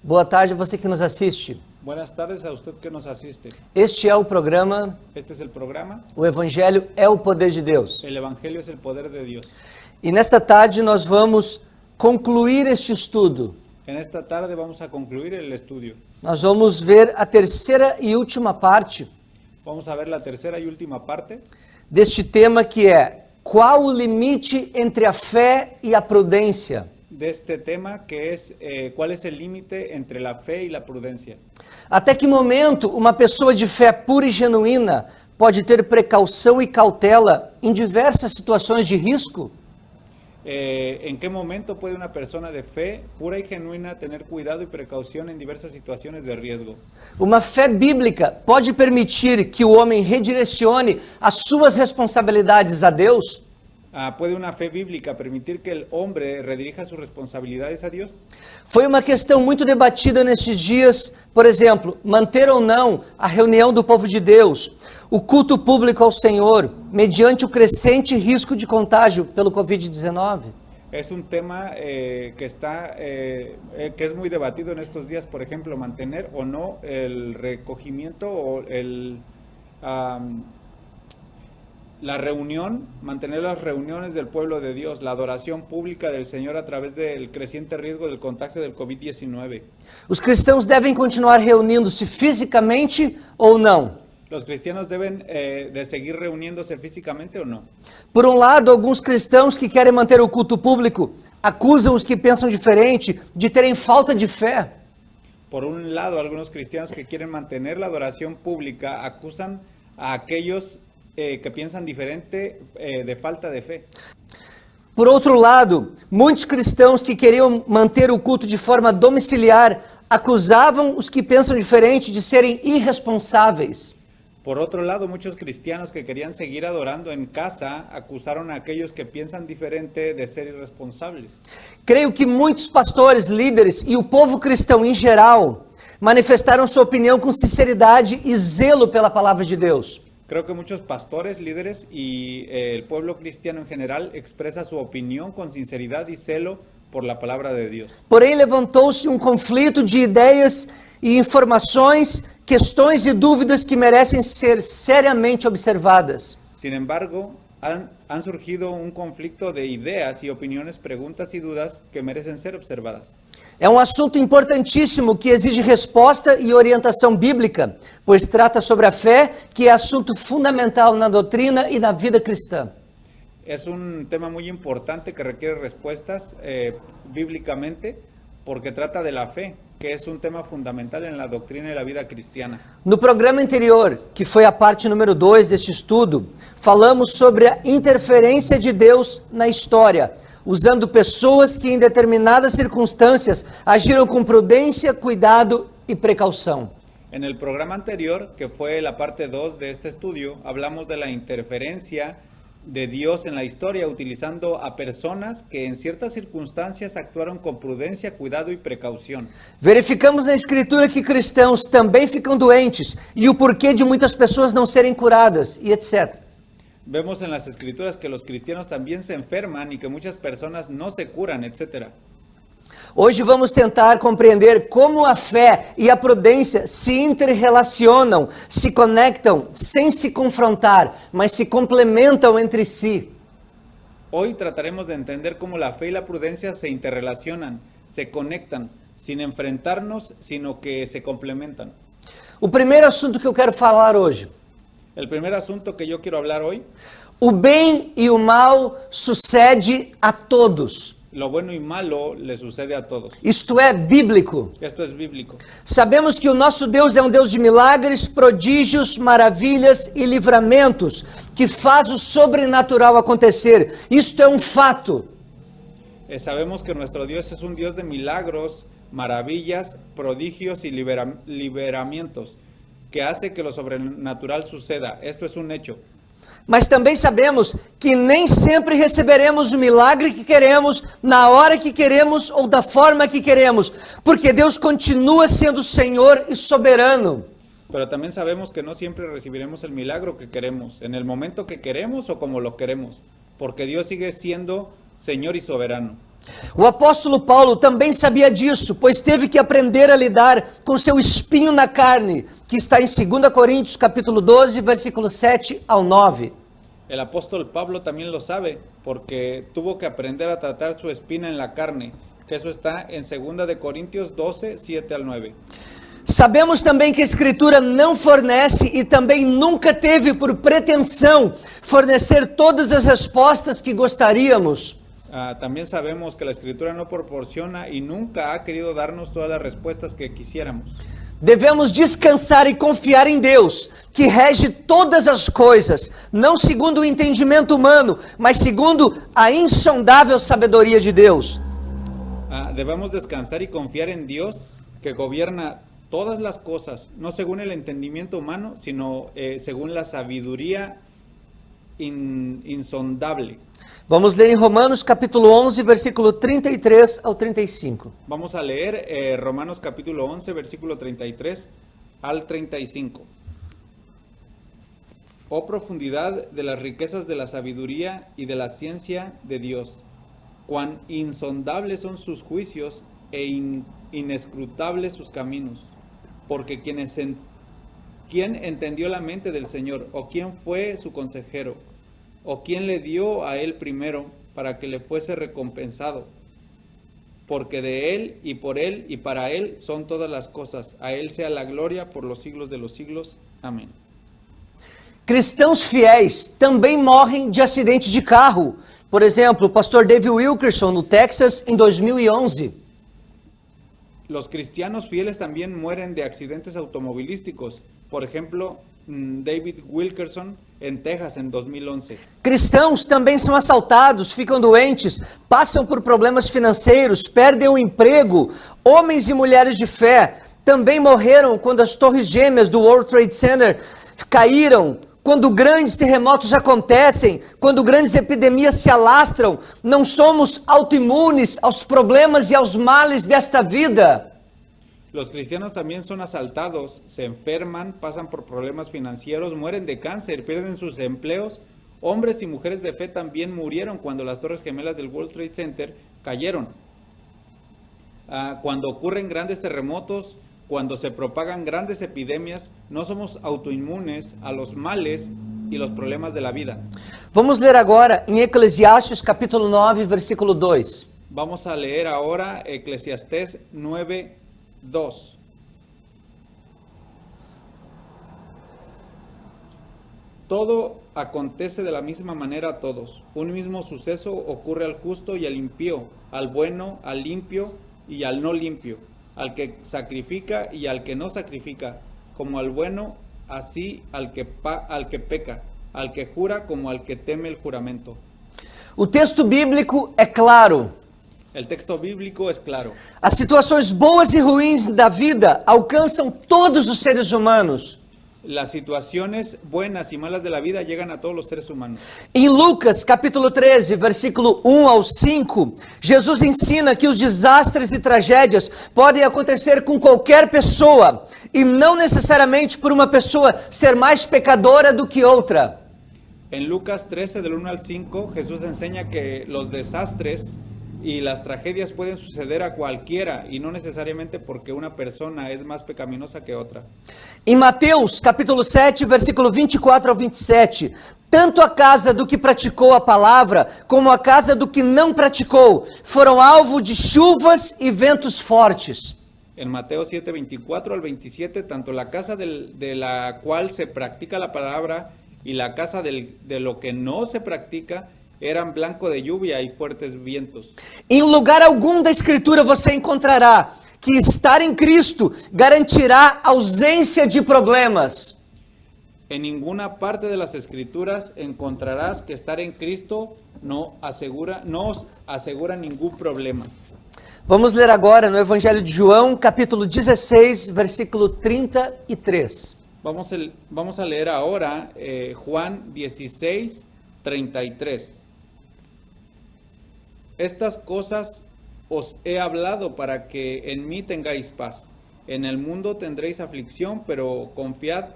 Boa tarde a você que nos assiste. Buenas tardes a usted que nos asiste. Este é o programa Este es el programa. O Evangelho é o Poder de Deus. El Evangelio es el poder de Dios. E nesta tarde nós vamos concluir este estudo. En esta tarde vamos a concluir el estudio. Nós vamos ver a terceira e última parte Vamos a ver la tercera y última parte deste tema que é: qual o limite entre a fé e a prudência? de este tema que es ¿cuál es el límite entre la fe y la prudencia? Até que momento uma pessoa de fé pura e genuína pode ter precaução e cautela em diversas situações de risco? ¿En qué momento puede una persona de fe pura y genuina tener cuidado y precaución en diversas situaciones de riesgo? Uma fé bíblica pode permitir que o homem redirecione as suas responsabilidades a Deus? ¿Puede una fe bíblica permitir que el hombre redirija sus responsabilidades a Dios? Foi uma questão muito debatida nesses dias, por exemplo, manter ou não a reunião do povo de Deus, o culto público ao Senhor, mediante o crescente risco de contágio pelo Covid-19. Es un tema que es muy debatido en estos días, por ejemplo, mantener o no el recogimiento o la reunión, mantener las reuniones del pueblo de Dios, la adoración pública del Señor a través del creciente riesgo del contagio del COVID-19. Os cristãos devem continuar reunindo-se fisicamente ou não? ¿Los cristianos deben de seguir reuniéndose físicamente o no? Por um lado, alguns cristãos que querem manter o culto público acusam os que pensam diferente de terem falta de fé. Por un lado, algunos cristianos que quieren mantener la adoración pública acusan a aquellos que piensan diferente de falta de fe. Por outro lado, muitos cristãos que queriam manter o culto de forma domiciliar acusavam os que pensam diferente de serem irresponsáveis. Por otro lado, muchos cristianos que querían seguir adorando en casa acusaron a aquellos que piensan diferente de ser irresponsables. Creio que muitos pastores, líderes e o povo cristão em geral manifestaram sua opinião com sinceridade e zelo pela palavra de Deus. Creo que muchos pastores, líderes y el pueblo cristiano en general expresa su opinión con sinceridad y celo por la palabra de Dios. Porém, levantou-se um conflito de ideias e informações, questões e dúvidas que merecem ser seriamente observadas. Sin embargo, han surgido un conflicto de ideas y opiniones, preguntas y dudas que merecen ser observadas. É um assunto importantíssimo que exige resposta e orientação bíblica, pois trata sobre a fé, que é assunto fundamental na doutrina e na vida cristã. Es un tema muy importante que requiere respuestas bíblicamente porque trata de la fe, que es un tema fundamental en la doctrina y la vida cristiana. No programa anterior, que foi a parte número 2 deste estudo, falamos sobre a interferência de Deus na história, usando pessoas que em determinadas circunstâncias agiram com prudência, cuidado e precaução. En el programa anterior, que fue la parte 2 de este estudio, hablamos de la interferencia de Dios en la historia, utilizando a personas que en ciertas circunstancias actuaron con prudencia, cuidado y precaución. Verificamos na Escritura que cristãos também ficam doentes e o porquê de muitas pessoas não serem curadas e etc. Vemos en las Escrituras que los cristianos también se enferman y que muchas personas no se curan, etc. Hoje vamos tentar compreender como a fé e a prudência se interrelacionam, se conectam sem se confrontar, mas se complementam entre si. Hoy trataremos de entender cómo la fe y la prudencia se interrelacionan, se conectan, sin enfrentarnos, sino que se complementan. O primeiro assunto que eu quero falar hoje. El primer asunto que yo quiero hablar hoy, O bem e o mal sucede a todos. lo bueno y malo le sucede a todos. Isto é bíblico. Esto es bíblico. Sabemos que o nosso Deus é um Deus de milagres, prodígios, maravilhas e livramentos, que faz o sobrenatural acontecer. Isto é um fato. Sabemos que nuestro Dios es un Dios de milagros, maravillas, prodigios y liberamientos, que hace que lo sobrenatural suceda. Esto es un hecho. Mas também sabemos que nem sempre receberemos o milagre que queremos, na hora que queremos ou da forma que queremos, porque Deus continua sendo Senhor e soberano. Pero también sabemos que no siempre recibiremos el milagro que queremos, en el momento que queremos o como lo queremos, porque Dios sigue siendo Señor y soberano. O apóstolo Paulo também sabia disso, pois teve que aprender a lidar com seu espinho na carne, que está em 2 Coríntios capítulo 12, versículos 7 ao 9. El apóstol Pablo también lo sabe, porque tuvo que aprender a tratar su espina en la carne, que eso está en 2 de Corintios 12, 7 al 9. Sabemos também que a Escritura não fornece e também nunca teve por pretensão fornecer todas as respostas que gostaríamos. También sabemos que la Escritura no proporciona y nunca ha querido darnos todas las respuestas que quisiéramos. Devemos descansar e confiar em Deus, que rege todas as coisas, não segundo o entendimento humano, mas segundo a insondável sabedoria de Deus. Debemos descansar y confiar en Dios, que gobierna todas las cosas, no según el entendimiento humano, sino según la sabiduría insondable. Vamos ler em Romanos capítulo 11, versículo 33 ao 35. Vamos a leer Romanos capítulo 11, versículo 33 al 35. Oh profundidad de las riquezas de la sabiduría y de la ciencia de Dios, cuán insondables son sus juicios e inescrutables sus caminos, porque ¿quién entendió la mente del Señor? ¿O quién fue su consejero? ¿O quién le dio a él primero para que le fuese recompensado? Porque de él y para él son todas las cosas. A él sea la gloria por los siglos de los siglos. Amén. Cristãos fiéis também morrem de acidentes de carro. Por exemplo, o pastor David Wilkerson, no Texas, em 2011. Los cristianos fieles también mueren de accidentes automovilísticos. Por ejemplo, David Wilkerson en Texas en 2011. Cristãos também são assaltados, ficam doentes, passam por problemas financeiros, perdem o emprego. Homens e mulheres de fé também morreram quando as torres gêmeas do World Trade Center caíram, quando grandes terremotos acontecem, quando grandes epidemias se alastram. Não somos autoimunes aos problemas e aos males desta vida. Los cristianos también son asaltados, se enferman, pasan por problemas financieros, mueren de cáncer, pierden sus empleos. Hombres y mujeres de fe también murieron cuando las torres gemelas del World Trade Center cayeron. Cuando ocurren grandes terremotos, cuando se propagan grandes epidemias, no somos autoinmunes a los males y los problemas de la vida. Vamos ler agora em Eclesiastes capítulo 9, versículo 2. Vamos a leer ahora Eclesiastés 9, 2. Todo acontece de la misma manera a todos. Un mismo suceso ocurre al justo y al impío, al bueno, al limpio y al no limpio, al que sacrifica y al que no sacrifica, como al bueno, así al que peca, al que jura como al que teme el juramento. O texto bíblico é claro. El texto bíblico es claro. As situações boas e ruins da vida alcançam todos os seres humanos. Las situaciones buenas y malas de la vida llegan a todos los seres humanos. Em Lucas, capítulo 13, versículo 1 ao 5, Jesus ensina que os desastres e tragédias podem acontecer com qualquer pessoa, e não necessariamente por uma pessoa ser mais pecadora do que outra. En Lucas 13, del 1 al 5, Jesús enseña que los desastres y las tragedias pueden suceder a cualquiera y no necesariamente porque una persona es más pecaminosa que otra. Em Mateus, capítulo 7, versículo 24 ao 27, tanto a casa do que praticou a palavra, como a casa do que não praticou, foram alvo de chuvas e ventos fortes. En Mateo 7, 24 al 27, tanto la casa de la cual se practica la palabra y la casa de lo que no se practica eram blanco de lluvia e fuertes vientos. Em lugar algum da Escritura você encontrará que estar em Cristo garantirá ausência de problemas. En ninguna parte de las Escrituras encontrarás que estar en Cristo nos asegura ningún problema. Vamos ler agora no Evangelho de João, capítulo 16, versículo 33. Vamos a leer ahora Juan 16, 33. Estas cosas os he hablado para que en mí tengáis paz. En el mundo tendréis aflicción, pero confiad,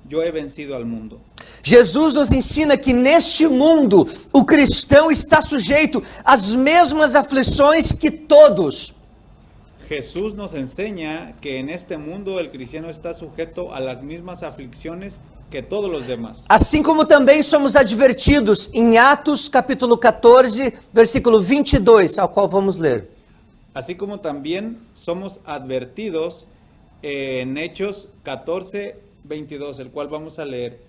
yo he vencido al mundo. Jesus nos ensina que neste mundo o cristão está sujeito às mesmas aflições que todos. Jesús nos enseña que en este mundo el cristiano está sujeto a las mismas aflicciones que todos los demás. Assim como também somos advertidos em Atos capítulo 14, versículo 22, ao qual vamos ler. Así como también somos advertidos en Hechos 14, 22, el cual vamos a leer.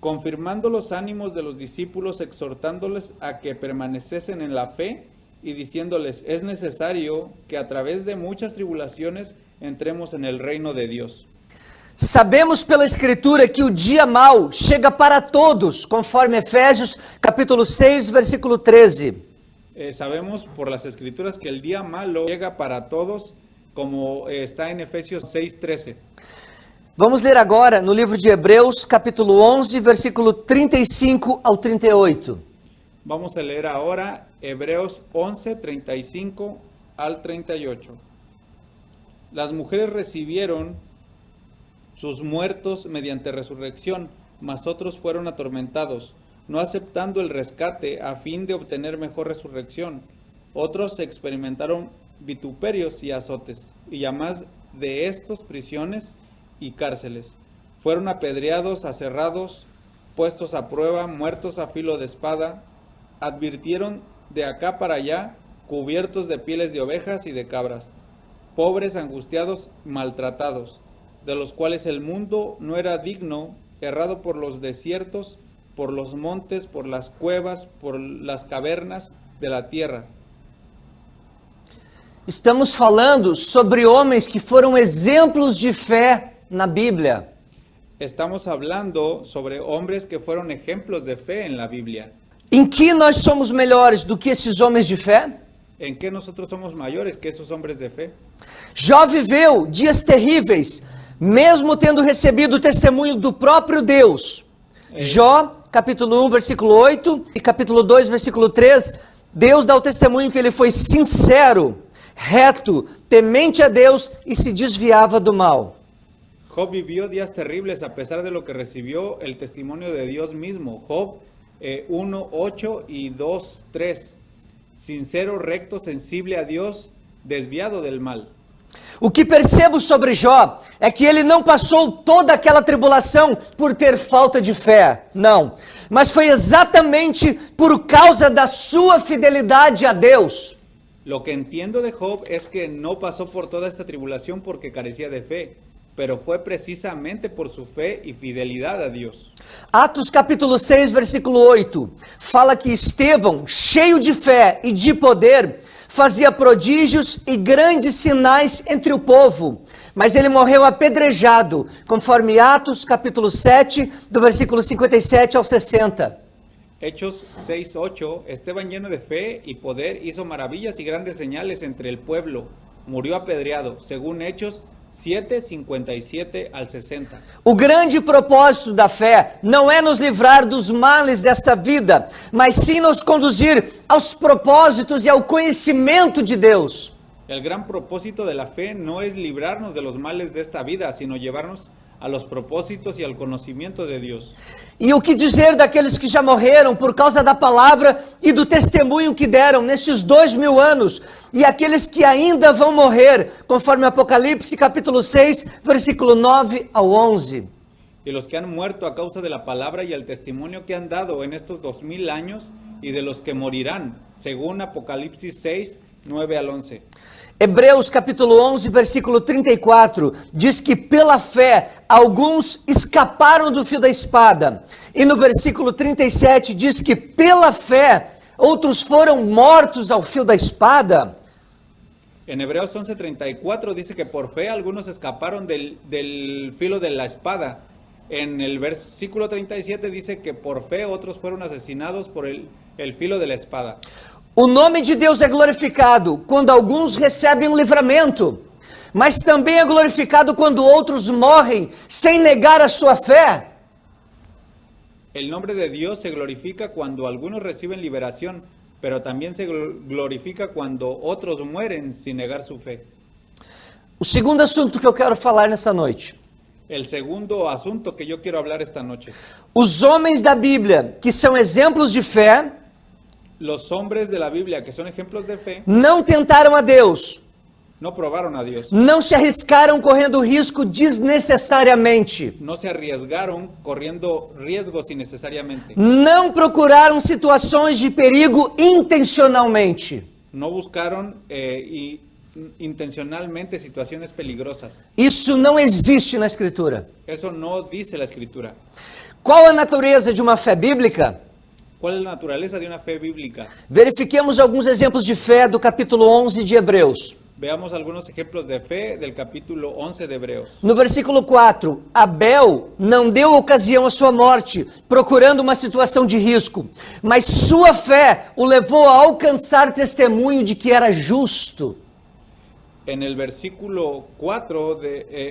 Confirmando los ánimos de los discípulos, exhortándoles a que permaneciesen en la fe y diciéndoles, es necesario que a través de muchas tribulaciones entremos en el reino de Dios. Sabemos pela Escritura que o dia mau chega para todos, conforme Efésios capítulo 6, versículo 13. Sabemos por las Escrituras que el día malo llega para todos, como está en Efesios 6, 13. Vamos ler agora no livro de Hebreus, capítulo 11, versículo 35 ao 38. Vamos a leer ahora Hebreos 11, 35 al 38. Las mujeres recibieron sus muertos mediante resurrección, mas otros fueron atormentados, no aceptando el rescate a fin de obtener mejor resurrección. Otros experimentaron vituperios y azotes, y además de estos prisiones y cárceles. Fueron apedreados, aserrados, puestos a prueba, muertos a filo de espada. Advirtieron de acá para allá, cubiertos de pieles de ovejas y de cabras, pobres, angustiados, maltratados, de los cuales el mundo no era digno, errado por los desiertos, por los montes, por las cuevas, por las cavernas de la tierra. Estamos falando sobre homens que foram exemplos de fé na Bíblia. Estamos hablando sobre hombres que fueron ejemplos de fe en la Biblia. Em que nós somos melhores do que esses homens de fé? ¿En qué nosotros somos mayores que esos hombres de fe? Jó viveu dias terríveis, mesmo tendo recebido o testemunho do próprio Deus. Jó, capítulo 1, versículo 8 e capítulo 2, versículo 3, Deus dá o testemunho que ele foi sincero, reto, temente a Deus e se desviava do mal. Job vivió días terribles a pesar de lo que recibió el testimonio de Dios mismo. Job 1, 8 y 2, 3. Sincero, recto, sensible a Dios, desviado del mal. O que percebo sobre Jó é que ele não passou toda aquela tribulação por ter falta de fé, não. Mas foi exatamente por causa da sua fidelidade a Deus. Lo que entiendo de Job es que no pasó por toda esta tribulación porque carecía de fe, pero fue precisamente por su fe y fidelidad a Dios. Atos capítulo 6, versículo 8, fala que Estevão, cheio de fé e de poder, fazia prodígios e grandes sinais entre o povo, mas ele morreu apedrejado, conforme Atos capítulo 7, do versículo 57 ao 60. Hechos 6, 8, Esteban lleno de fe y poder hizo maravillas y grandes señales entre el pueblo, murió apedreado, según Hechos 7, 57 al 60. O grande propósito da fé não é nos livrar dos males desta vida, mas sim nos conduzir aos propósitos e ao conhecimento de Deus. El gran propósito de la fe no es librarnos de los males de esta vida, sino llevarnos a los propósitos y al conocimiento de Dios. E o que dizer daqueles que já morreram por causa da palavra e do testemunho que deram nestes 2000 anos, e aqueles que ainda vão morrer, conforme Apocalipse capítulo 6, versículo 9 ao 11. Y los que han muerto a causa de la palabra y el testimonio que han dado en estos 2000 años, y de los que morirán, según Apocalipsis 6, 9 al 11. Hebreus capítulo 11, versículo 34, diz que pela fé alguns escaparam do fio da espada. E no versículo 37 diz que pela fé outros foram mortos ao fio da espada. En Hebreos 11:34 dice que por fe algunos escaparon del filo de la espada. En el versículo 37 dice que por fe otros fueron asesinados por el filo de la espada. O nome de Deus é glorificado quando alguns recebem um livramento, mas também é glorificado quando outros morrem sem negar a sua fé. El nombre de Dios se glorifica cuando algunos reciben liberación, pero también se glorifica cuando otros mueren sin negar su fe. O segundo assunto que eu quero falar nessa noite. el segundo asunto que yo quiero hablar esta noche. Os homens da Bíblia, que são exemplos de fé, Los hombres de la Biblia, que son ejemplos de fe, não tentaram a Deus, no probaron a Dios. não se arriscaram correndo risco desnecessariamente, No se arriesgaron corriendo riesgos innecesariamente. não procuraram situações de perigo intencionalmente. No buscaron intencionalmente situaciones peligrosas. Isso não existe na Escritura. Eso no dice la Escritura. Qual a natureza de uma fé bíblica? ¿Cuál es la naturaleza de una fe bíblica? Verifiquemos alguns exemplos de fé do capítulo 11 de Hebreus. Veamos algunos ejemplos de fe del capítulo 11 de Hebreos. No versículo 4, Abel não deu ocasião à sua morte, procurando uma situação de risco, mas sua fé o levou a alcançar testemunho de que era justo. En el versículo 4,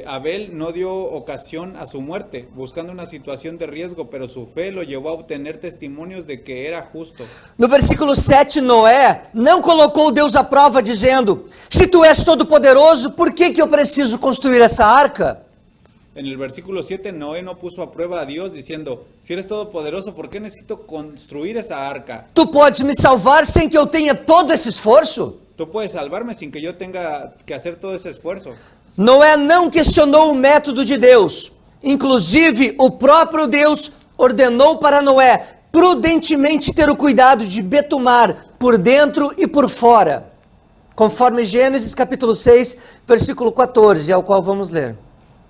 Abel no dio ocasión a su muerte, buscando una situación de riesgo, pero su fe lo llevó a obtener testimonios de que era justo. No versículo 7, Noé não colocou Deus à prova, dizendo: se tu és todo-poderoso, por que eu preciso construir essa arca? En el versículo 7, Noé no puso a prueba a Dios diciendo, si eres todopoderoso, ¿por qué necesito construir esa arca? Tu podes me salvar sem que eu tenha todo esse esforço? Tú puedes salvarme sin que yo tenga que hacer todo ese esfuerzo. Noé não questionou o método de Deus. Inclusive, o próprio Deus ordenou para Noé prudentemente ter o cuidado de betumar por dentro e por fora, conforme Gênesis capítulo 6, versículo 14, ao qual vamos ler.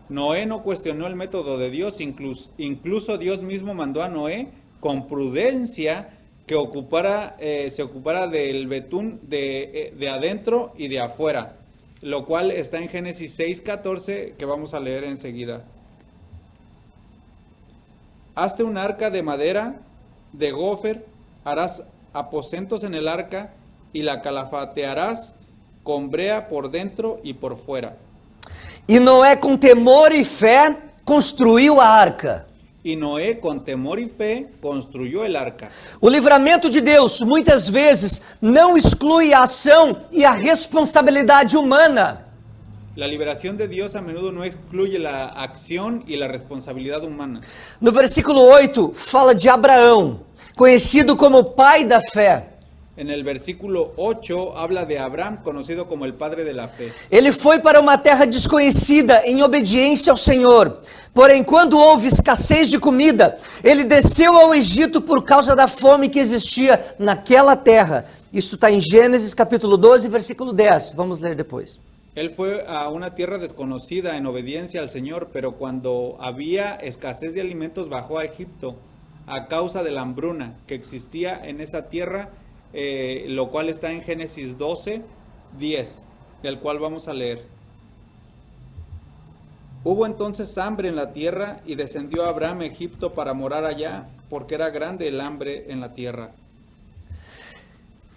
Noé no cuestionó el método de Dios, incluso Dios mismo mandó a Noé con prudencia que se ocupara del betún de adentro y de afuera, lo cual está en Génesis 6:14, que vamos a leer enseguida. Hazte un arca de madera, de gofer, harás aposentos en el arca y la calafatearás con brea por dentro y por fuera. E Noé, com temor e fé, construiu a arca. Y Noé, con temor y fe, construyó el arca. O livramento de Deus, muitas vezes, não exclui a ação e a responsabilidade humana. La liberación de Dios a menudo no excluye la acción y la responsabilidad humana. No versículo 8, fala de Abraão, conhecido como pai da fé. En el versículo 8 habla de Abraham, conocido como el padre de la fe. Ele foi para uma terra desconhecida em obediência ao Senhor. Porém, quando houve escassez de comida, ele desceu ao Egito por causa da fome que existia naquela terra. Isso está em Gênesis capítulo 12, versículo 10. Vamos ler depois. Él fue a una tierra desconocida en obediencia al Señor, pero cuando había escasez de alimentos bajó a Egipto a causa de la hambruna que existía en esa tierra, lo cual está en Génesis 12, 10, del cual vamos a leer. Hubo entonces hambre en la tierra y descendió Abraham a Egipto para morar allá, porque era grande el hambre en la tierra.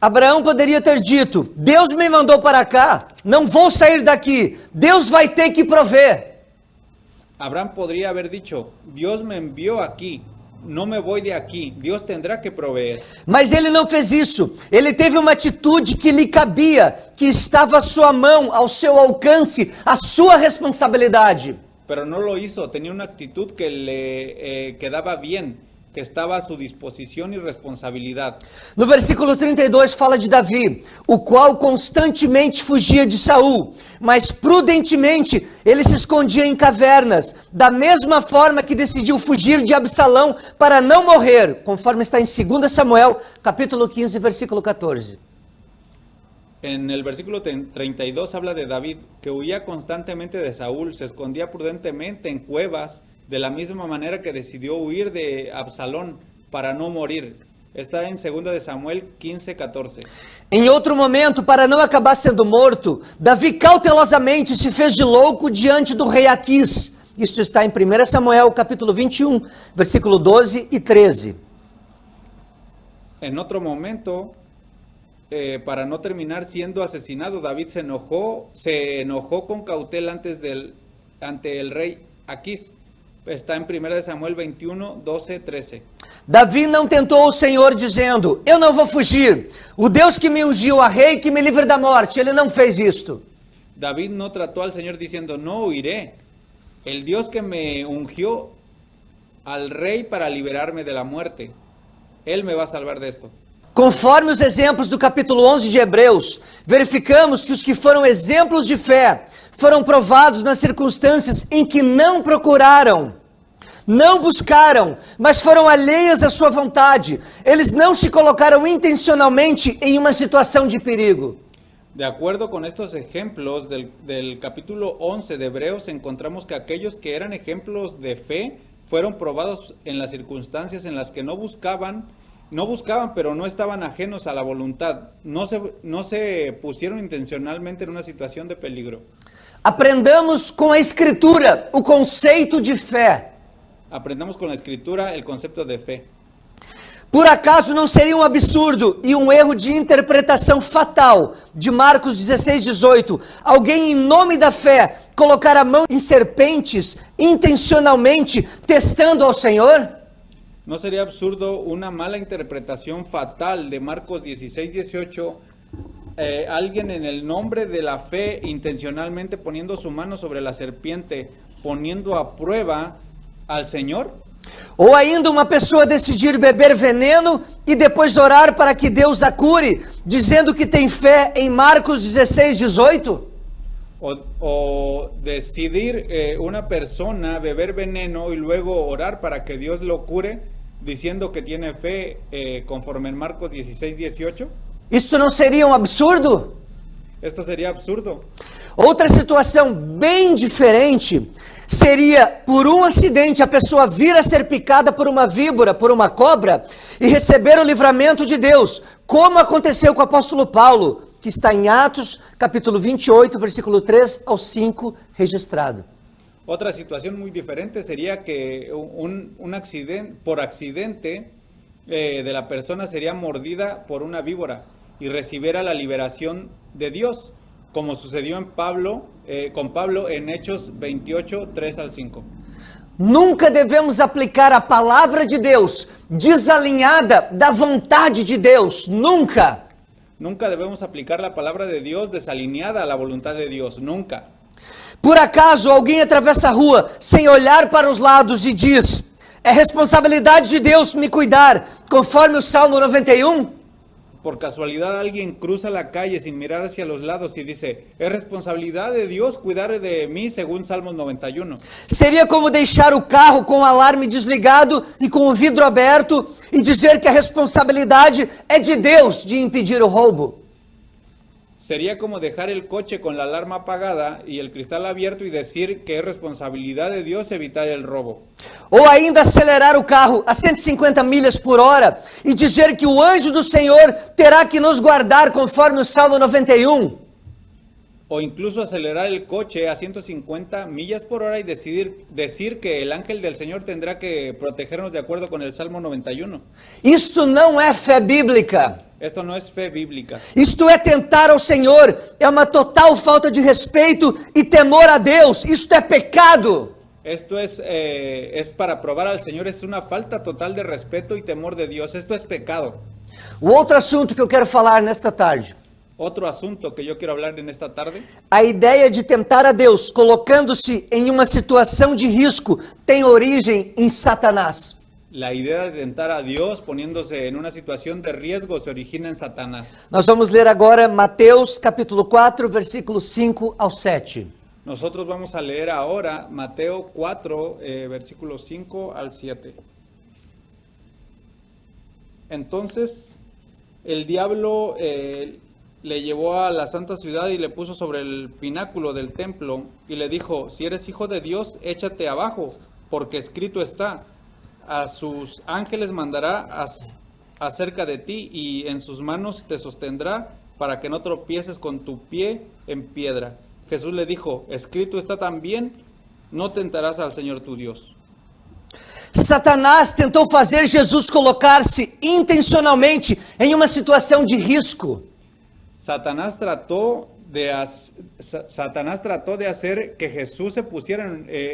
Abraão poderia ter dito: Deus me mandou para cá, não vou sair daqui, Deus vai ter que prover. Abraham podría haber dicho, Dios me envió aquí, no me voy de aquí, Dios tendrá que proveer. Mas ele não fez isso. Ele teve uma atitude que lhe cabia, que estava à sua mão, ao seu alcance, a sua responsabilidade. Pero no lo hizo, tenía una actitud que le quedaba bien, que estaba a su disposición y responsabilidad. No versículo 32 fala de Davi, o qual constantemente fugia de Saul, mas prudentemente ele se escondia em cavernas, da mesma forma que decidiu fugir de Absalão para não morrer, conforme está em 2 Samuel, capítulo 15, versículo 14. En el versículo 32 habla de David, que huía constantemente de Saúl, se escondía prudentemente en cuevas, de la misma manera que decidió huir de Absalón para no morir. Está en 2 de Samuel 15, 14. Em outro momento, para não acabar sendo morto, Davi cautelosamente se fez de louco diante do rei Aquis. Isto está em 1 Samuel, capítulo 21, versículo 12 e 13. En otro momento, para no terminar siendo asesinado, David se enojó con cautela ante el rey Aquis. Está em 1 Samuel 21, 12, 13. Davi não tentou o Senhor dizendo: eu não vou fugir. O Deus que me ungiu a rei, que me livre da morte. Ele não fez isto. David no trató al Señor diciendo, no huiré. el Dios que me ungió al rey para liberarme de la muerte, Él me va a salvar de esto. Conforme os exemplos do capítulo 11 de Hebreus, verificamos que os que foram exemplos de fé foram provados nas circunstâncias em que não procuraram, não buscaram, mas foram alheias à sua vontade. Eles não se colocaram intencionalmente em uma situação de perigo. De acuerdo con estos ejemplos del capítulo 11 de Hebreos, encontramos que aquellos que eran ejemplos de fe fueron probados en las circunstancias en las que no buscaban, pero no estaban ajenos a la voluntad, no se pusieron intencionalmente en una situación de peligro. Aprendamos com a Escritura o conceito de fé. Aprendamos con la Escritura el concepto de fe. Por acaso não seria um absurdo e um erro de interpretação fatal de Marcos 16:18, alguém em nome da fé colocar a mão em serpentes intencionalmente testando ao Senhor? ¿No sería absurdo una mala interpretación fatal de Marcos 16:18? Alguien en el nombre de la fe intencionalmente poniendo su mano sobre la serpiente, poniendo a prueba al Señor? Ou ainda uma pessoa decidir beber veneno e depois orar para que Deus a cure, dizendo que tem fé em Marcos 16:18? O decidir una persona beber veneno y luego orar para que Dios lo cure, diciendo que tiene fe conforme en Marcos 16:18. Isso não seria um absurdo? Esto sería absurdo. Outra situação bem diferente seria, por um acidente, a pessoa vir a ser picada por uma víbora, por uma cobra, e receber o livramento de Deus, como aconteceu com o apóstolo Paulo, que está em Atos, capítulo 28, versículo 3 ao 5, registrado. Otra situación muy diferente sería que por accidente de la persona sería mordida por una víbora y recibiera la liberación de Dios, como sucedió con Pablo en Hechos 28, 3 al 5. Nunca devemos aplicar a palavra de Deus desalinhada da vontade de Deus, nunca. Nunca debemos aplicar la palabra de Dios desalineada a la voluntad de Dios, nunca. Por acaso alguém atravessa a rua sem olhar para os lados e diz: é responsabilidade de Deus me cuidar, conforme o Salmo 91? Por casualidad alguien cruza la calle sin mirar hacia los lados y dice, es responsabilidad de Dios cuidar de mí según Salmos 91. Seria como deixar o carro com o alarme desligado e com o vidro aberto e dizer que a responsabilidade é de Deus de impedir o roubo. Sería como dejar el coche con la alarma apagada y el cristal abierto y decir que es responsabilidad de Dios evitar el robo. Ou ainda acelerar o carro a 150 milhas por hora e dizer que o anjo do Senhor terá que nos guardar conforme o Salmo 91. O incluso acelerar el coche a 150 millas por hora y decir que el ángel del Señor tendrá que protegernos de acuerdo con el Salmo 91. Isso não é fé bíblica. Esto no es fe bíblica. Isto é tentar ao Senhor, é uma total falta de respeito e temor a Deus. Isto é pecado. Esto es para probar al Señor, es una falta total de respeto y temor de Dios. Esto es pecado. O outro assunto que eu quero falar nesta tarde. Otro asunto que yo quiero hablar en esta tarde. A ideia de tentar a Deus colocando-se em uma situação de risco tem origem em Satanás. La idea de tentar a Dios poniéndose en una situación de riesgo se origina en Satanás. Nós vamos ler agora Mateus capítulo 4, versículos 5 ao 7. Nosotros vamos a leer ahora Mateo 4, versículos 5 al 7. Entonces, el diablo le llevó a la santa ciudad y le puso sobre el pináculo del templo y le dijo, si eres hijo de Dios, échate abajo, porque escrito está, a sus ángeles mandará acerca de ti y en sus manos te sostendrá para que no tropieces con tu pie en piedra. Jesús le dijo, escrito está también, no tentarás al Señor tu Dios. Satanás tentou fazer Jesus colocar-se intencionalmente em uma situação de risco. Satanás trató de hacer que Jesús se pusiera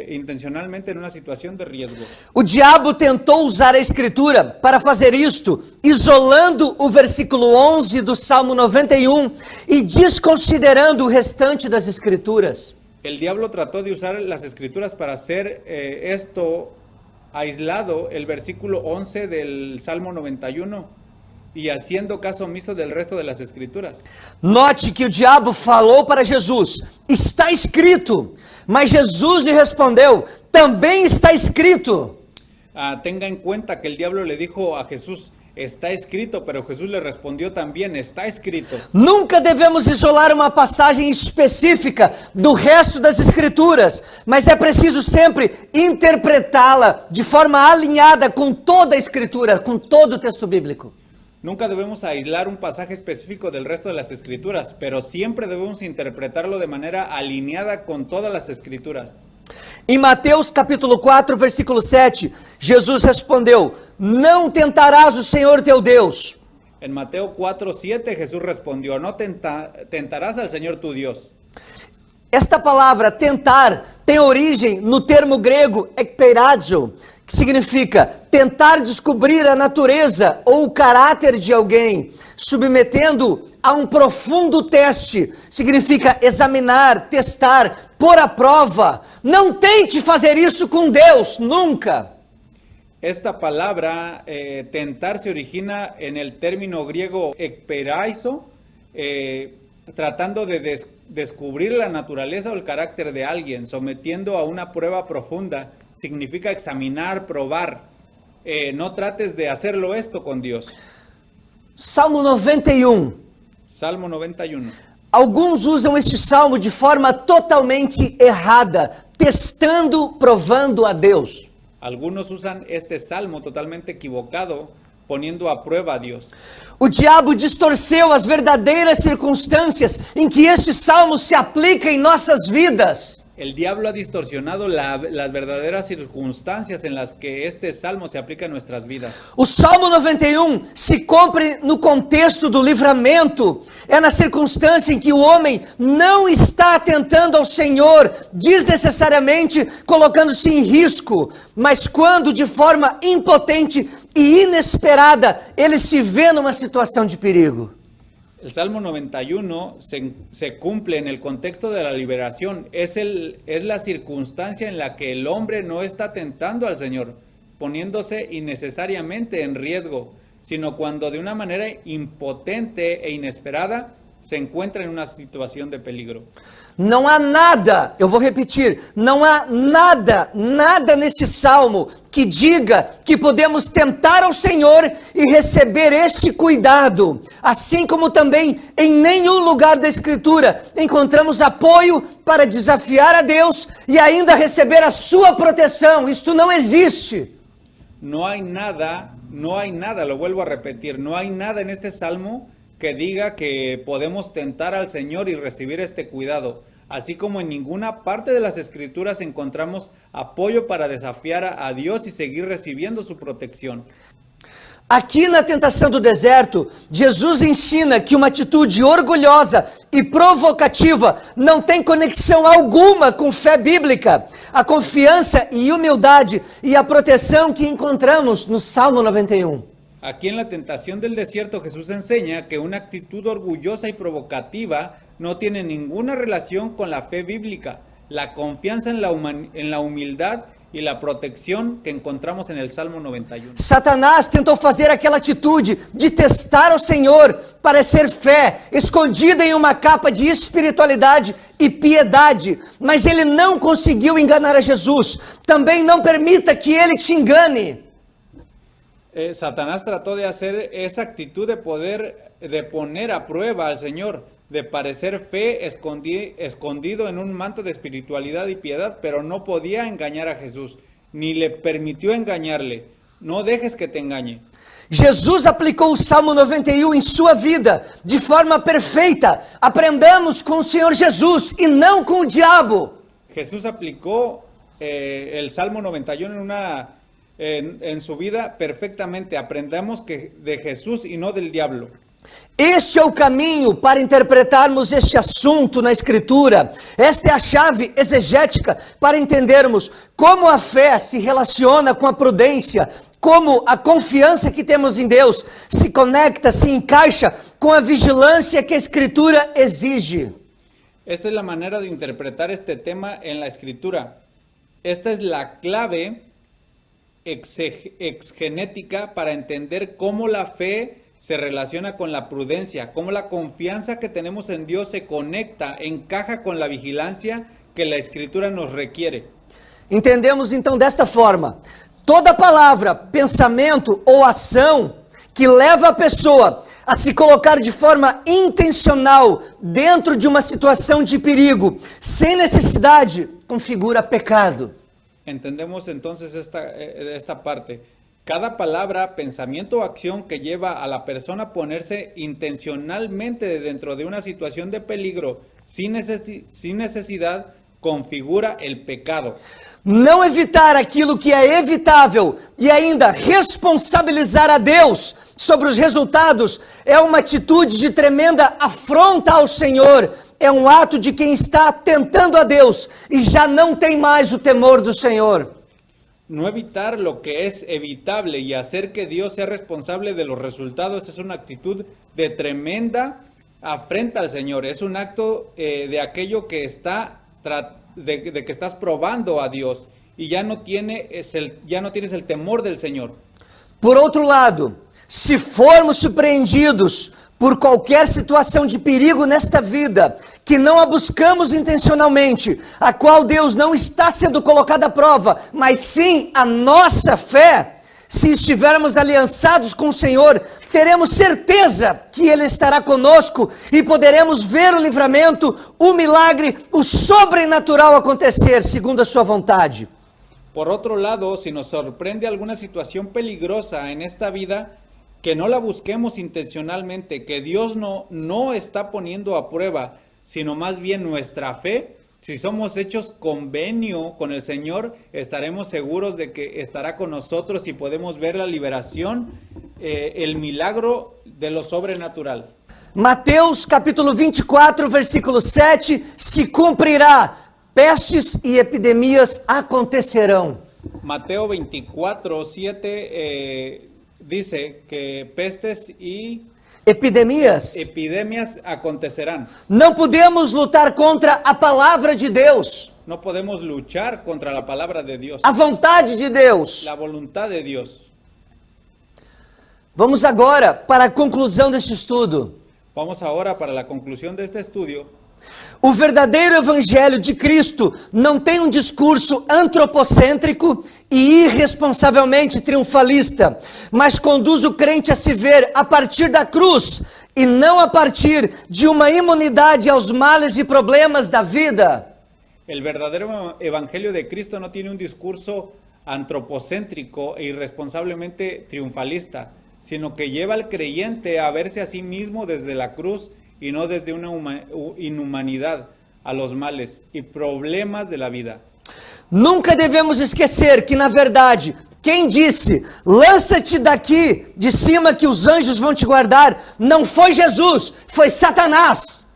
intencionalmente en una situación de riesgo. O diabo tentou usar a escritura para fazer isto, isolando o versículo 11 do Salmo 91 e desconsiderando o restante das escrituras. El diablo trató de usar las escrituras para hacer esto aislado, el versículo 11 del Salmo 91, y haciendo caso omiso del resto de las escrituras. Note que o diabo falou para Jesus, está escrito, mas Jesus lhe respondeu, também está escrito. Tenga en cuenta que el diablo le dijo a Jesús, está escrito, pero Jesús le respondió también, está escrito. Nunca devemos isolar uma passagem específica do resto das escrituras, mas é preciso sempre interpretá-la de forma alinhada com toda a escritura, com todo o texto bíblico. Nunca debemos aislar un pasaje específico del resto de las escrituras, pero siempre debemos interpretarlo de manera alineada con todas las escrituras. Em Mateus capítulo 4, versículo 7, Jesus respondeu, não tentarás o Senhor teu Deus. En Mateo 4:7 Jesús respondió, no tentarás al Señor tu Dios. Esta palavra tentar tem origem no termo grego ekpeiradio, que significa tentar descobrir a natureza ou o caráter de alguém, submetendo a um profundo teste. Significa examinar, testar, pôr à prova. Não tente fazer isso com Deus, nunca. Esta palabra tentar se origina en el término griego ekperaizo, tratando de descubrir la naturaleza o el carácter de alguien, sometiendo a una prueba profunda. Significa examinar, probar. No trates de hacerlo esto con Dios. Salmo 91. Salmo 91. Alguns usam este salmo de forma totalmente errada, testando, provando a Deus. Algunos usan este salmo totalmente equivocado, poniendo a prueba a Dios. O diabo distorceu as verdadeiras circunstâncias em que este salmo se aplica em nossas vidas. El diablo ha distorsionado las verdaderas circunstancias en las que este salmo se aplica en nuestras vidas. O Salmo 91 se cumpre no contexto do livramento. É na circunstância em que o homem não está atentando ao Senhor, desnecessariamente colocando-se em risco, mas quando de forma impotente e inesperada ele se vê numa situação de perigo. El Salmo 91 se cumple en el contexto de la liberación. Es la circunstancia en la que el hombre no está tentando al Señor, poniéndose innecesariamente en riesgo, sino cuando de una manera impotente e inesperada se encuentra en una situación de peligro. Não há nada, eu vou repetir, não há nada nesse salmo que diga que podemos tentar ao Senhor e receber este cuidado. Assim como também em nenhum lugar da Escritura encontramos apoio para desafiar a Deus e ainda receber a sua proteção. Isto não existe. No hay nada, lo vuelvo a repetir, no hay nada en este salmo que diga que podemos tentar al Señor y recibir este cuidado. Así como en ninguna parte de las Escrituras encontramos apoyo para desafiar a Dios y seguir recibiendo su protección. Aqui na tentação do deserto, Jesus ensina que uma atitude orgulhosa e provocativa não tem conexão alguma com fé bíblica. A confiança e humildade e a proteção que encontramos no Salmo 91. Aquí en la tentación del desierto Jesús enseña que una actitud orgullosa y provocativa no tiene ninguna relación con la fe bíblica, la confianza en la humildad y la protección que encontramos en el Salmo 91. Satanás tentou fazer aquela atitude de testar o Senhor, parecer fé, escondida em uma capa de espiritualidade e piedade, mas ele não conseguiu enganar a Jesus. Também não permita que ele te engane. Satanás trató de hacer esa actitud de poner a prueba al Señor, de parecer fe escondido en un manto de espiritualidad y piedad, pero no podía engañar a Jesús, ni le permitió engañarle. No dejes que te engañe. Jesus aplicou o Salmo 91 em sua vida de forma perfeita. Aprendamos com o Senhor Jesus e não com o diabo. Jesús aplicó el Salmo 91 en su vida perfectamente. Aprendamos de Jesús y no del diablo. Este é o caminho para interpretarmos este assunto na Escritura. Esta é a chave exegética para entendermos como a fé se relaciona com a prudência, como a confiança que temos em Deus se conecta, se encaixa com a vigilância que a Escritura exige. Esta es la manera de interpretar este tema en la Escritura. Esta es la clave exgenética para entender cómo la fe se relaciona con la prudencia, cómo la confianza que tenemos en Dios se conecta, encaja con la vigilancia que la Escritura nos requiere. Entendemos então desta forma: toda palavra, pensamento ou ação que leva a pessoa a se colocar de forma intencional dentro de uma situação de perigo, sem necessidade, configura pecado. Entendemos entonces esta parte. Cada palabra, pensamiento o acción que lleva a la persona a ponerse intencionalmente dentro de una situación de peligro sin necesidad, configura el pecado. Não evitar aquilo que é evitável e ainda responsabilizar a Deus sobre os resultados é uma atitude de tremenda afronta ao Senhor. É um ato de quem está tentando a Deus e já não tem mais o temor do Senhor. No evitar lo que es evitable y hacer que Dios sea responsable de los resultados es una actitud de tremenda afrenta al Señor. Es un acto de aquello que de que estás probando a Dios y ya no tienes el temor del Señor. Por outro lado, se formos surpreendidos por qualquer situação de perigo nesta vida, que não a buscamos intencionalmente, a qual Deus não está sendo colocada à prova, mas sim a nossa fé, se estivermos aliançados com o Senhor, teremos certeza que Ele estará conosco e poderemos ver o livramento, o milagre, o sobrenatural acontecer, segundo a sua vontade. Por otro lado, si nos sorprende alguna situación peligrosa en esta vida, que no la busquemos intencionalmente, que Dios no está poniendo a prueba, sino más bien nuestra fe. Si somos hechos convenio con el Señor, estaremos seguros de que estará con nosotros y podemos ver la liberación, el milagro de lo sobrenatural. Mateus capítulo 24, versículo 7, se cumprirá, pestes e epidemias acontecerão. Mateo 24, 7 dice que pestes y epidemias acontecerán. Não podemos lutar contra a palavra de Deus. No podemos luchar contra la palabra de Dios. A vontade de Deus. La voluntad de Dios. Vamos agora para a conclusão deste estudo. Vamos ahora para la conclusión de este estudio. O verdadeiro evangelho de Cristo não tem um discurso antropocêntrico e irresponsavelmente triunfalista, mas conduz o crente a se ver a partir da cruz e não a partir de uma imunidade aos males e problemas da vida. El verdadero evangelio de Cristo no tiene un discurso antropocéntrico e irresponsablemente triunfalista, sino que lleva al creyente a verse a sí mismo desde la cruz y no desde una inhumanidad a los males y problemas de la vida. Nunca devemos esquecer que, na verdade, quem disse, lança-te daqui de cima que os anjos vão te guardar, não foi Jesus, foi Satanás.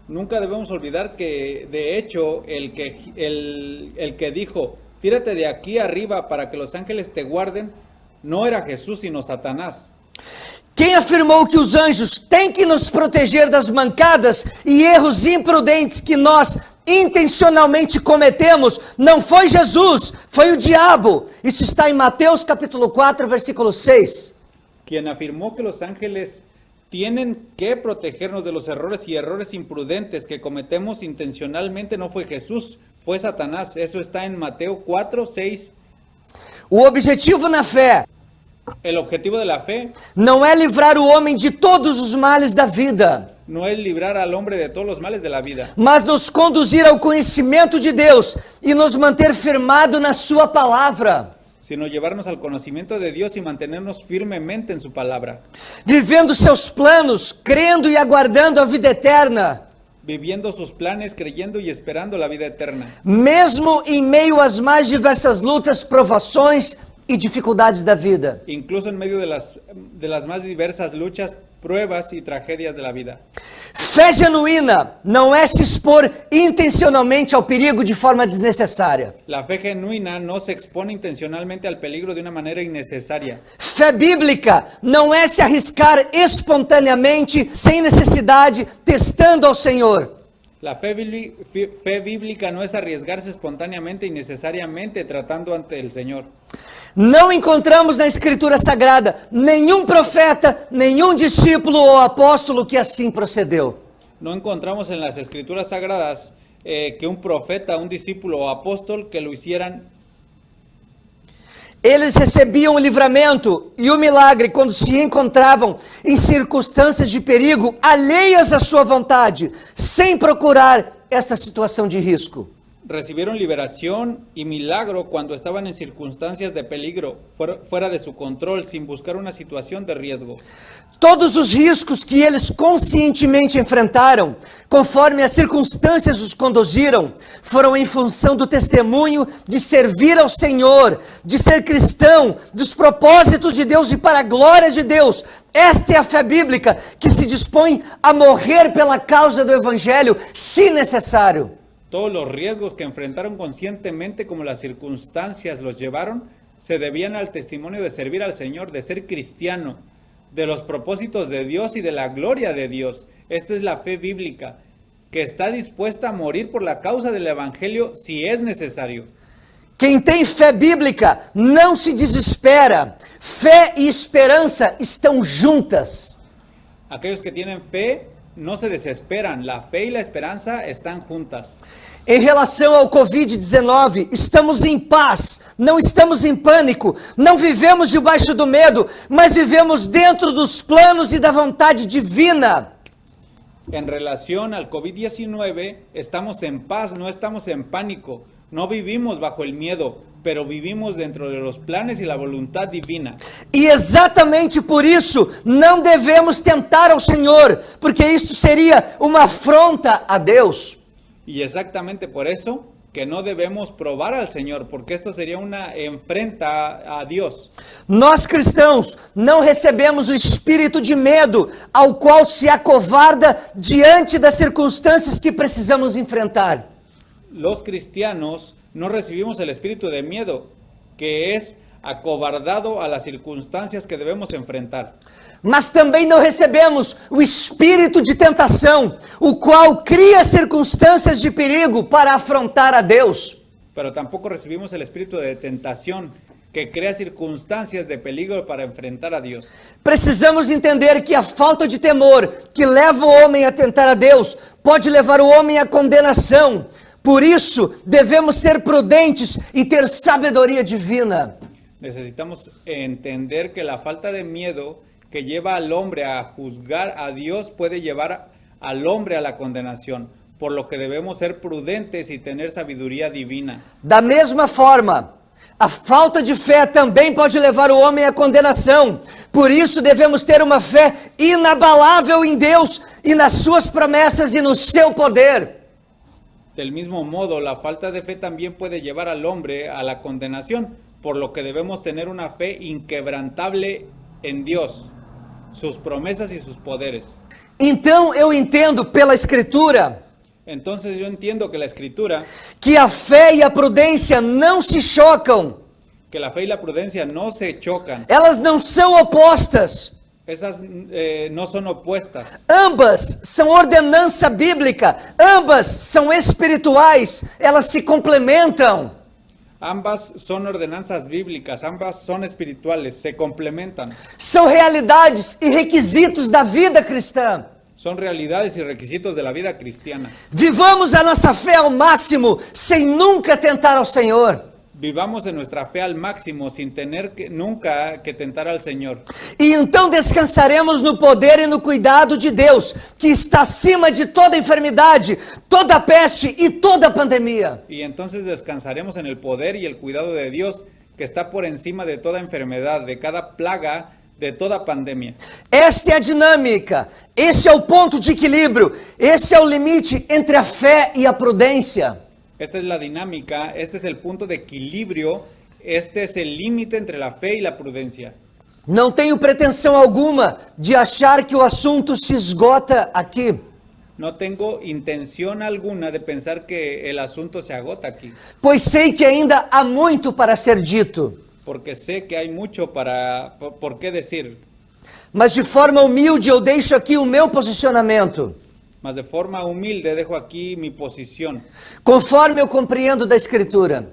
Nunca debemos olvidar que, de hecho, el que dijo, tírate de aquí arriba para que los ángeles te guarden, no era Jesús, sino Satanás. Quem afirmou que os anjos têm que nos proteger das mancadas e erros imprudentes que nós intencionalmente cometemos, não foi Jesus, foi o diabo. Isso está em Mateus capítulo 4, versículo 6. Quien afirmó que los ángeles tienen que protegernos de los errores imprudentes que cometemos intencionalmente no fue Jesús, fue Satanás. Eso está en Mateo 4, 6. O objetivo na fé El objetivo de la fe não é livrar o homem de todos os males da vida, no es librar al hombre de todos los males de la vida, mas nos conduzir ao conhecimento de Deus e nos manter firmado na sua palavra, sino llevarnos al conocimiento de Dios y mantenernos firmemente en su palabra, vivendo seus planos, crendo e aguardando a vida eterna, viviendo sus planes, creyendo y esperando la vida eterna, mesmo em meio às mais diversas lutas, provações e dificuldades da vida. incluso en medio de las más diversas luchas, pruebas y tragedias de la vida. Fé genuína não é se expor intencionalmente ao perigo de forma desnecessária. La fe genuina no se expone intencionalmente al peligro de una manera innecesaria. Fé bíblica não é se arriscar espontaneamente, sem necessidade, testando ao Senhor. La fe bíblica no es arriesgarse espontáneamente y necesariamente tratando ante el Señor. Não encontramos na Escritura Sagrada nenhum profeta, nenhum discípulo ou apóstolo que assim procedeu. No encontramos en las Escrituras Sagradas que un profeta, un discípulo o apóstol que lo hicieran. Eles recebiam o livramento e o milagre quando se encontravam em circunstâncias de perigo alheias à sua vontade, sem procurar essa situação de risco. Recibieron liberación y milagro cuando estaban en circunstancias de peligro, fuera de su control, sin buscar una situación de riesgo. Todos os riscos que eles conscientemente enfrentaram, conforme as circunstâncias os conduziram, foram em função do testemunho de servir ao Senhor, de ser cristão, dos propósitos de Deus e para a glória de Deus. Esta é a fé bíblica que se dispõe a morrer pela causa do Evangelho, se necessário. Todos los riesgos que enfrentaron conscientemente como las circunstancias los llevaron, se debían al testimonio de servir al Señor, de ser cristiano, de los propósitos de Dios y de la gloria de Dios. Esta es la fe bíblica, que está dispuesta a morir por la causa del Evangelio si es necesario. Quem tem fé bíblica não se desespera. Fé e esperança estão juntas. Aquellos que tienen fe no se desesperan. La fe y la esperanza están juntas. Em relação ao Covid-19, estamos em paz, não estamos em pânico, não vivemos debaixo do medo, mas vivemos dentro dos planos e da vontade divina. En relación al COVID-19, estamos en paz, no estamos en pánico, no vivimos bajo el miedo, pero vivimos dentro de los planes y la voluntad divina. E exatamente por isso, não devemos tentar ao Senhor, porque isto seria uma afronta a Deus. Y exactamente por eso que no debemos probar al Señor, porque esto sería una enfrenta a Dios. Nós cristãos não recebemos o espírito de medo, ao qual se acovarda diante das circunstâncias que precisamos enfrentar. Los cristianos no recibimos el espíritu de miedo, que es acobardado a las circunstancias que debemos enfrentar. Mas também não recebemos o espírito de tentação, o qual cria circunstâncias de perigo para afrontar a Deus. Pero tampoco recibimos el espíritu de tentación, que crea circunstancias de peligro para enfrentar a Dios. Precisamos entender que a falta de temor que leva o homem a tentar a Deus pode levar o homem à condenação. Por isso, devemos ser prudentes e ter sabedoria divina. Necesitamos entender que la falta de miedo que lleva al hombre a juzgar a Dios puede llevar al hombre a la condenación, por lo que debemos ser prudentes y tener sabiduría divina. Da mesma forma, a falta de fé também pode levar o homem à condenação. Por isso devemos ter uma fé inabalável em Deus e nas suas promessas e no seu poder. Del mismo modo, la falta de fe también puede llevar al hombre a la condenación, por lo que debemos tener una fe inquebrantable en Dios, sus promesas y sus poderes. Então eu entendo pela Escritura Entonces yo entiendo que la Escritura, que a fé e a prudência não se chocam. que la fe y la prudencia no se chocan. Elas não são opostas. Esas no son opuestas. Ambas são ordenança bíblica. Ambas são espirituais. Elas se complementam. Ambas son ordenanzas bíblicas, ambas son espirituales, se complementan. São realidades e requisitos da vida cristã. Son realidades y requisitos de la vida cristiana. Vivamos a nossa fé ao máximo, sem nunca tentar ao Senhor. Vivamos en nuestra fe al máximo sin tener nunca que tentar al Señor. E então descansaremos no poder e no cuidado de Deus, que está acima de toda enfermidade, toda peste e toda pandemia. Y entonces descansaremos en el poder y el cuidado de Dios, que está por encima de toda enfermedad, de cada plaga, de toda pandemia. Esta é a dinâmica, esse é o ponto de equilíbrio, esse é o limite entre a fé e a prudência. Esta es la dinámica, este es el punto de equilibrio, este es el límite entre la fe y la prudencia. Não tenho pretensão alguma de achar que o assunto se esgota aqui. No tengo intención alguna de pensar que el asunto se agota aquí, Pois sei que ainda há muito para ser dito. porque sé que hay mucho por qué decir. Mas de forma humilde eu deixo aqui o meu posicionamento. mas de forma humilde dejo aquí mi posición, conforme eu compreendo da Escritura.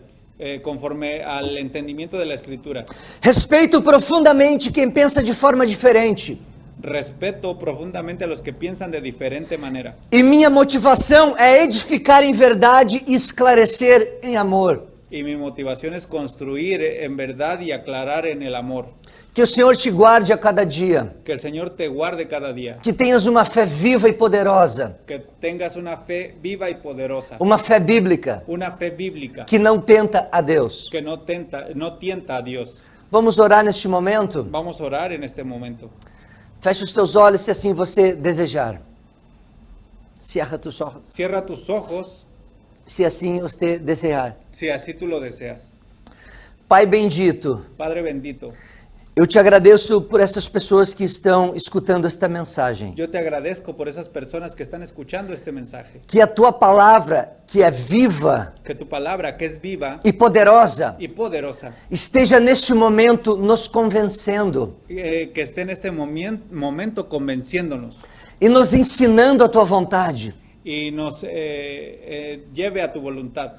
conforme al entendimiento de la Escritura. Respeito profundamente quem pensa de forma diferente. Respeto profundamente a los que piensan de diferente manera. E minha motivação é edificar em verdade e esclarecer em amor. Y mi motivación es construir en verdad y aclarar en el amor. Que o Senhor te guarde a cada dia. Que el Señor te guarde cada día. Que tenhas uma fé viva e poderosa. Que tengas una fe viva y poderosa. Uma fé bíblica. Una fe bíblica. Que não tenta a Deus. Que no tienta a Dios. Vamos orar neste momento? Vamos a orar en este momento. Feche os teus olhos se assim você desejar. Cierra tus ojos. Cierra tus ojos Se assim você desejar. si así tú lo deseas. Pai bendito, Padre bendito, eu te agradeço por essas pessoas que estão escutando esta mensagem. yo te agradezco por esas personas que están escuchando este mensaje. Que a tua palavra, que é viva Que tu palabra, que es viva e poderosa, y poderosa, esteja neste momento nos convencendo que esté en este momento convenciéndonos e nos ensinando a tua vontade. y nos lleve a tu voluntad.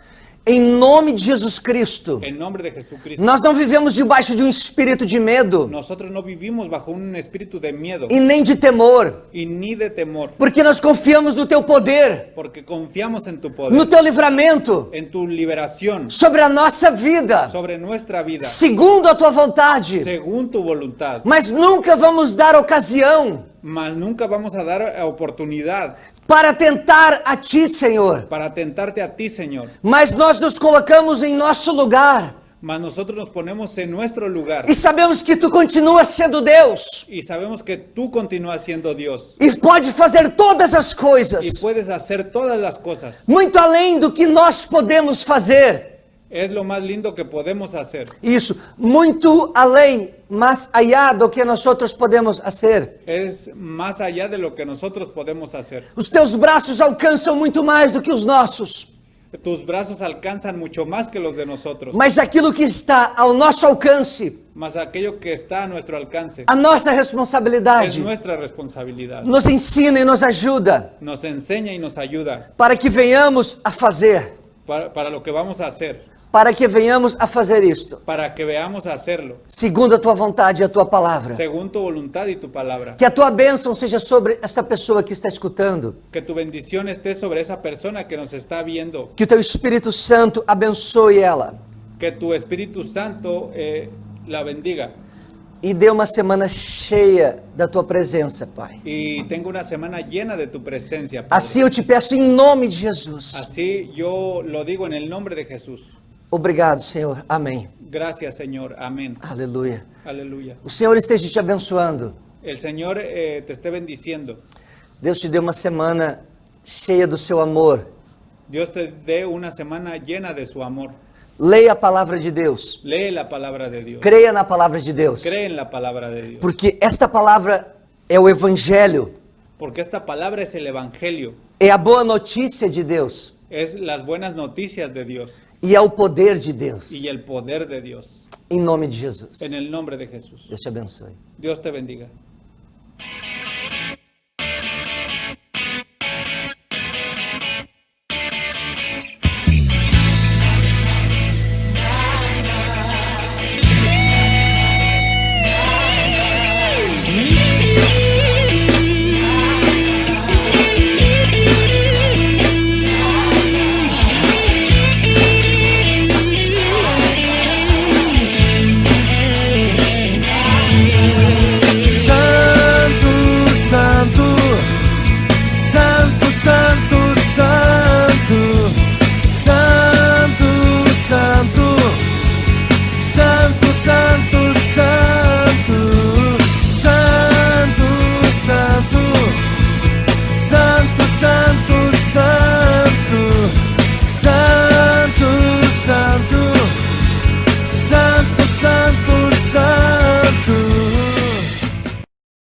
Em nome de Jesus Cristo, En nombre de Jesucristo. nós não vivemos debaixo de um espírito de medo Nosotros no vivimos bajo un espíritu de miedo e nem de temor, y ni de temor, porque nós confiamos no teu poder, porque confiamos en tu no poder, teu livramento en tu liberación sobre a nossa vida, sobre nuestra vida, segundo a tua vontade. según tu voluntad. Mas nunca vamos dar ocasião Mas nunca vamos a dar oportunidad para tentar a ti, Senhor. para tentarte a ti, Señor. Mas nós nos colocamos em nosso lugar Mas nosotros nos ponemos en nuestro lugar e sabemos que tu continuas sendo Deus y sabemos que tú continúas siendo Dios e pode fazer todas as y coisas puedes hacer todas las cosas. muito além do que nós podemos fazer. Es lo más lindo que podemos hacer. Isso, muito além, mais allá do que nós outros podemos fazer. Es más allá de lo que nosotros podemos hacer. Os teus braços alcançam muito mais do que os nossos. Tus brazos alcanzan mucho más que los de nosotros. Mas aquilo que está ao nosso alcance, Mas aquello que está a nuestro alcance a nossa es responsabilidade, nuestra responsabilidad. nos ensina e nos ajuda Nos enseña y nos ayuda para que venhamos a fazer, para lo que vamos a hacer, para que venhamos a fazer isto, para que veamos hacerlo, segundo a tua vontade e a tua palavra. según tu voluntad y tu palabra. Que a tua bênção seja sobre essa pessoa que está escutando. Que tu bendición esté sobre esa persona que nos está viendo. Que o teu Espírito Santo abençoe ela. Que tu Espíritu Santo la bendiga. E dê uma semana cheia da tua presença, Pai. Y tenga una semana llena de tu presencia, Padre. Assim eu te peço em nome de Jesus. Así yo lo digo en el nombre de Jesús. Obrigado, Senhor. Amém. Gracias, Señor. Amén. Aleluia. Aleluya. O Senhor esteja te abençoando. El Señor te esté bendiciendo. Deus te dê uma semana cheia do seu amor. Dios te dé una semana llena de su amor. Leia a palavra de Deus. Lee la palabra de Dios. Creia na palavra de Deus. Cree en la palabra de Dios. Porque esta palavra é o Evangelho. Porque esta palabra es el Evangelio. É a boa notícia de Deus. Es las buenas noticias de Dios. E é o poder de Deus. Y el poder de Dios. Em nome de Jesus. En el nombre de Jesús. Deus te abençoe. Dios te bendiga.